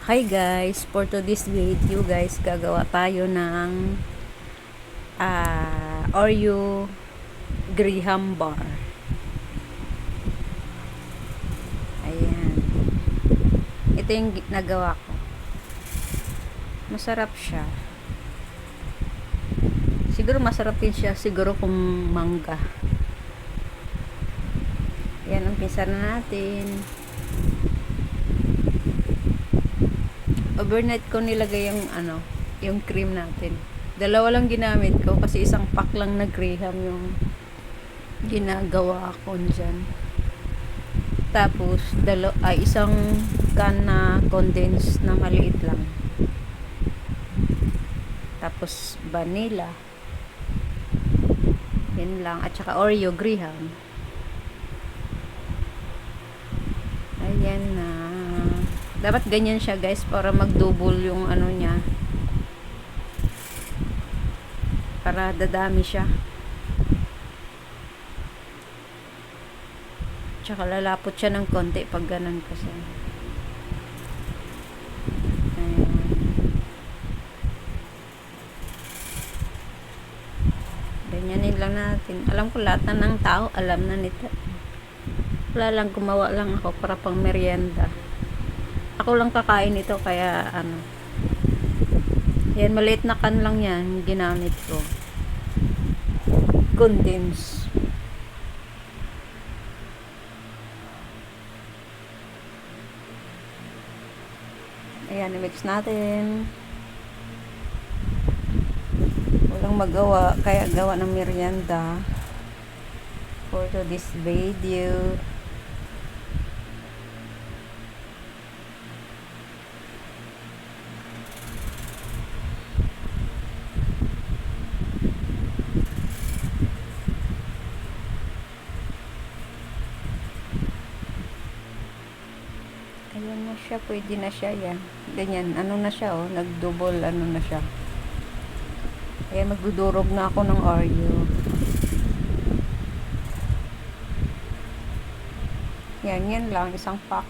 Hi guys, for today's video guys, gagawa tayo ng Oreo Graham Bar. Ayan. Ito yung nagawa ko. Masarap siya. Siguro masarap din siya siguro kung mangga. Ayan, umpisa na natin. Overnight ko nilagay yung cream natin. Dalawa lang ginamit ko kasi isang pack lang na Graham yung ginagawa ko dyan. Tapos isang can na condensed na maliit lang. Tapos vanilla. Yan lang. At saka Oreo Graham. Ayan na. Dapat ganyan siya guys para mag-double yung ano niya. Para dadami siya. Tsaka lalapot siya ng konti pag ganun kasi. Ayan. Ganyanin lang natin. Alam ko lahat na ng tao alam na nito. Wala lang, gumawa lang ako para pang merienda. Ako lang kakain ito kaya yan, maliit na can lang yan ginamit ko. Condense. Ayan, i-mix natin. Walang magawa kaya gawa ng merienda for this video. Ayan na siya, pwede na siya yan. Ganyan, na siya nag-double na siya. Ayan, magdudurog na ako ng Oreo. Yan lang, isang pack.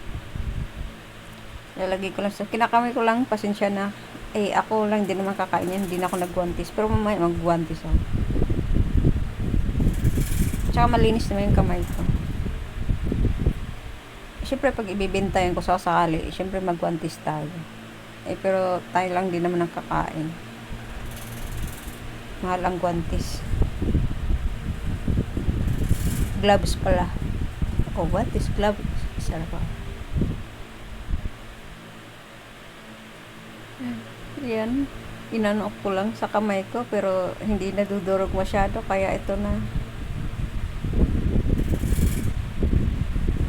Lalagay ko lang kinakamay ko lang, pasensya na. Ako lang, din naman kakain yan, hindi na ako nagguantis. Pero mamaya magguantis ako. Tsaka malinis naman yung kamay ko. Siyempre pag ibibintayan ko sa sakali, siyempre magguantis tayo. Pero tayo lang din naman ang kakain. Mahal ang guantis. Gloves pala. What is gloves? Sarap ako. Yan. Inanok ko lang sa kamay ko pero hindi nadudurog masyado kaya ito na.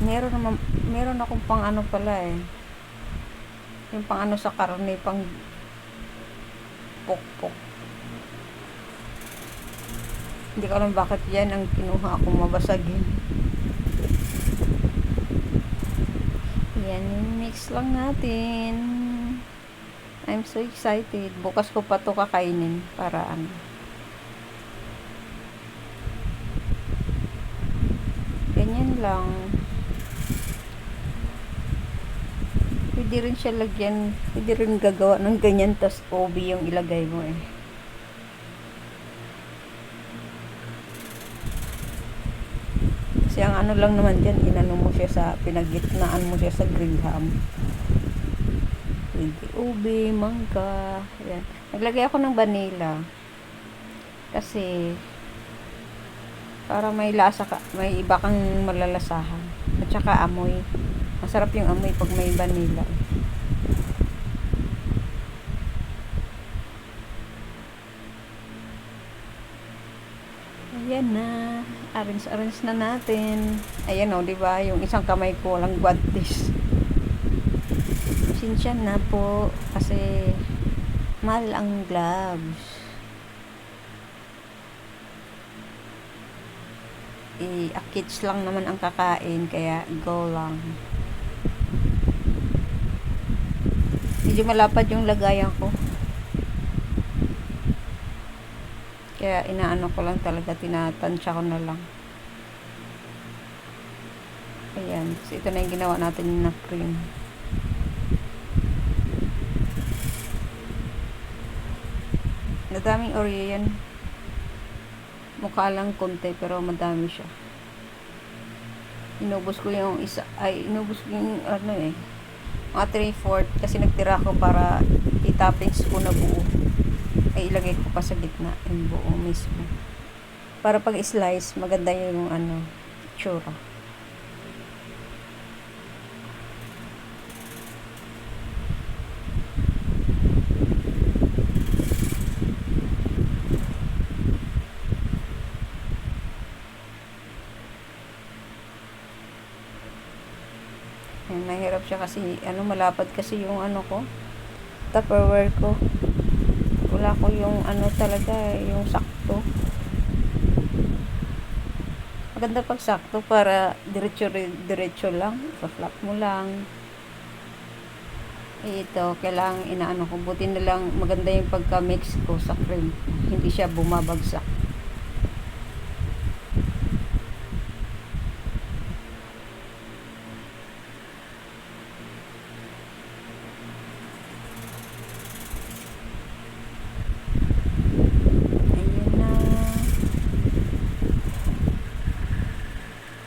Meron akong pang pala yung pang sa karne, pang pokpok. Hindi ko alam bakit yan ang kinuha akong mabasagin. Yan, mix lang natin. I'm so excited. Bukas ko pa to kakainin para ganyan lang. Pwede rin siya lagyan, pwede rin gagawa ng ganyan tas obi yung ilagay mo kasi ang lang naman dyan, mo siya pinagitnaan mo siya sa Graham. Pwede obi, mangga, yan. Naglagay ako ng vanilla kasi para may lasa ka, may iba kang malalasahan at saka amoy. Masarap yung amoy pag may vanilla. Ayan na. Arrange na natin. Ayan diba? Yung isang kamay ko walang guantes. Pasensya na po kasi mahal ang gloves. A kids lang naman ang kakain kaya go lang. Medyo malapad yung lagayan ko. Kaya inaano ko lang talaga, tinatansya ko na lang. Ayan. So, ito na yung ginawa natin na cream. Madaming Oreo yan. Mukha lang konti pero madami siya. Inubos ko yung ano mga 3/4 kasi nagtira ko para i-toppings ko na buo. Ay ilagay ko pa sa gitna yung buo mismo. Para pag slice, maganda yung tsura. Mahirap siya kasi malapad kasi yung ko, Tupperware ko. Wala ko yung talaga yung sakto. Maganda pag sakto para diretso lang, pa-flap mo lang. Ito, kailangan inaano ko. Buti na lang maganda yung pagka-mix ko sa cream. Hindi siya bumabagsak.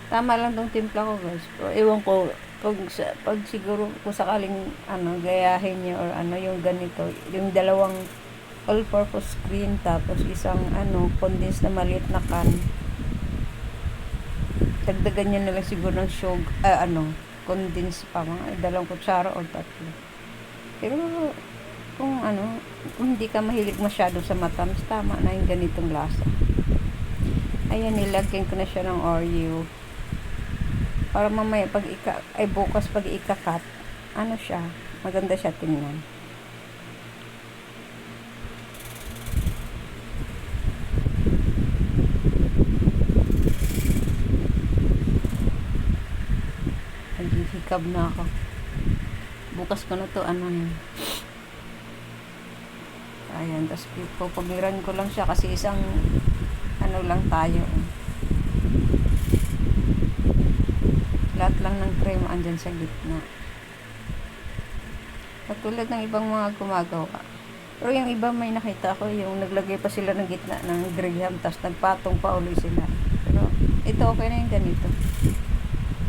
Tama lang tong timpla ko, guys. Pero ewan ko, pag siguro kung sakaling gayahin niyo or yung ganito, yung dalawang all-purpose cream tapos isang condensed na maliit na can. Dagdagan niyo na lang siguro ng condensed pa mga 2 kutsara o 3. Pero kung hindi ka mahilig masyado sa matamis, tama na yung ganitong lasa. Ayan, nilagyan ko na siya ng Oreo. Para mamaya bukas pag ika-cut, siya, maganda siya tingnan. Naghihikab na ako. Bukas ko na to, ayan, tapos pupagiran ko lang siya kasi isang lang tayo. Lahat lang ng cream andyan sa gitna. Katulad ng ibang mga gumagawa. Pero yung iba may nakita ko yung naglagay pa sila ng gitna ng graham tapos nagpatong pa ulit sila. Pero ito okay na yung ganito.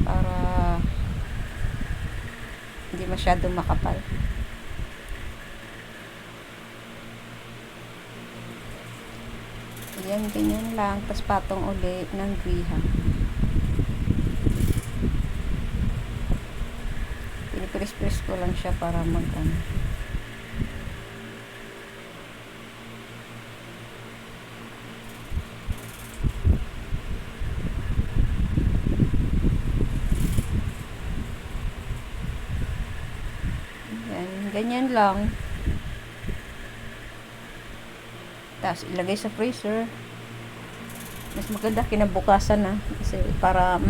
Para hindi masyadong makapal. Ayan, ganyan lang. Tapos patong ulit ng graham. Press ko lang siya para magano. Ganyan lang. Tapos ilagay sa freezer. Mas maganda kinabukasan na kasi para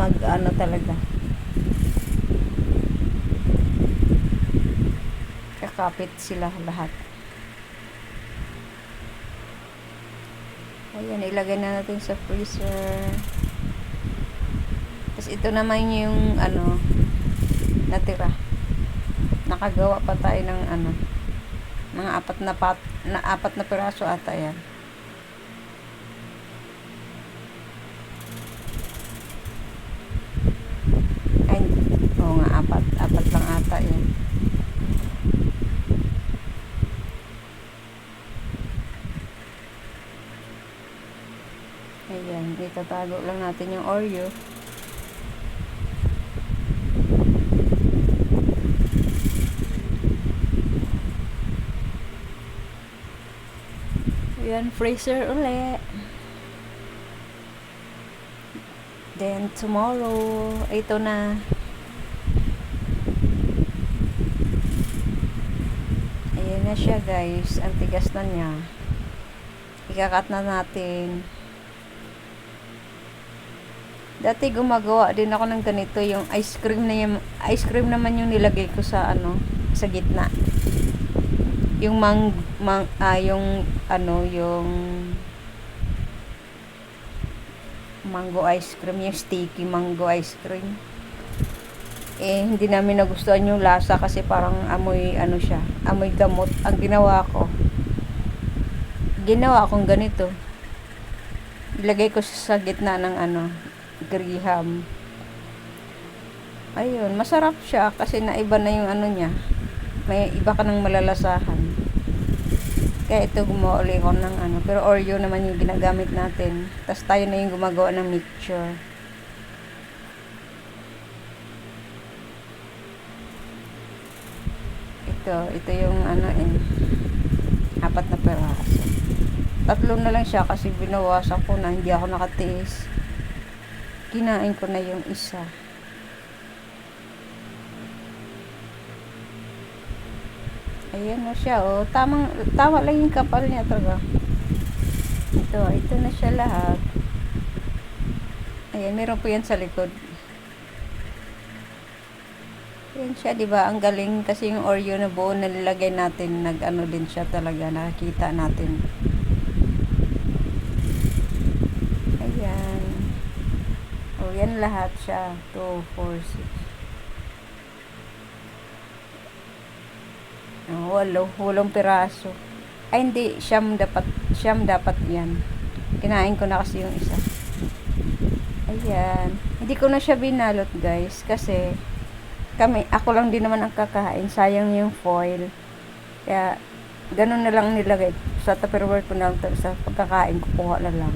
talaga. Kakapit sila lahat. Ayan, ilagay na natin sa freezer. Tapos ito naman yung natira. Nakagawa pa tayo ng mga 4 na piraso ata yan. Ay, oo nga, 4 lang ata yan. Ayan, itatago lang natin yung Oreo. Ayan, freezer ulit. Then, tomorrow, ito na. Ayan na siya, guys. Ang tigas na niya. Ikakat na natin. Dati gumagawa din ako ng ganito, yung ice cream naman yung nilagay ko sa sa gitna. Yung yung mango ice cream, yung sticky mango ice cream. Hindi namin nagustuhan yung lasa kasi parang amoy siya, amoy gamot. Ang ginawa ko, ginawa akong ganito. Ilagay ko sa gitna ng graham. Ayun, masarap siya kasi naiba na yung niya. May iba ka ng malalasahan. Kaya ito gumawa ulit ako ng pero Oreo naman yung ginagamit natin. Tapos tayo na yung gumagawa ng mixture. Ito yung 4 na peraso. 3 na lang siya kasi binawasan ko na, hindi ako nakatiis. Kinain ko na yung isa. Ayan na siya, oh. Tama lang yung kapal niya talaga. Ito na siya lahat. Ayan, meron po yan sa likod. Ayan siya, diba? Ang galing kasi yung Oreo na buo na nilagay natin, din siya talaga, nakikita natin. Ayan. Oh, yan lahat siya. 2, 4, 6. 8 piraso. Ay, hindi. Siyam dapat yan. Kinain ko na kasi yung isa. Ayan. Hindi ko na siya binalot, guys. Kasi, ako lang din naman ang kakain. Sayang yung foil. Kaya, ganun na lang nilagay. Sa Tupperware ko na lang sa pagkakain, kukuha na lang.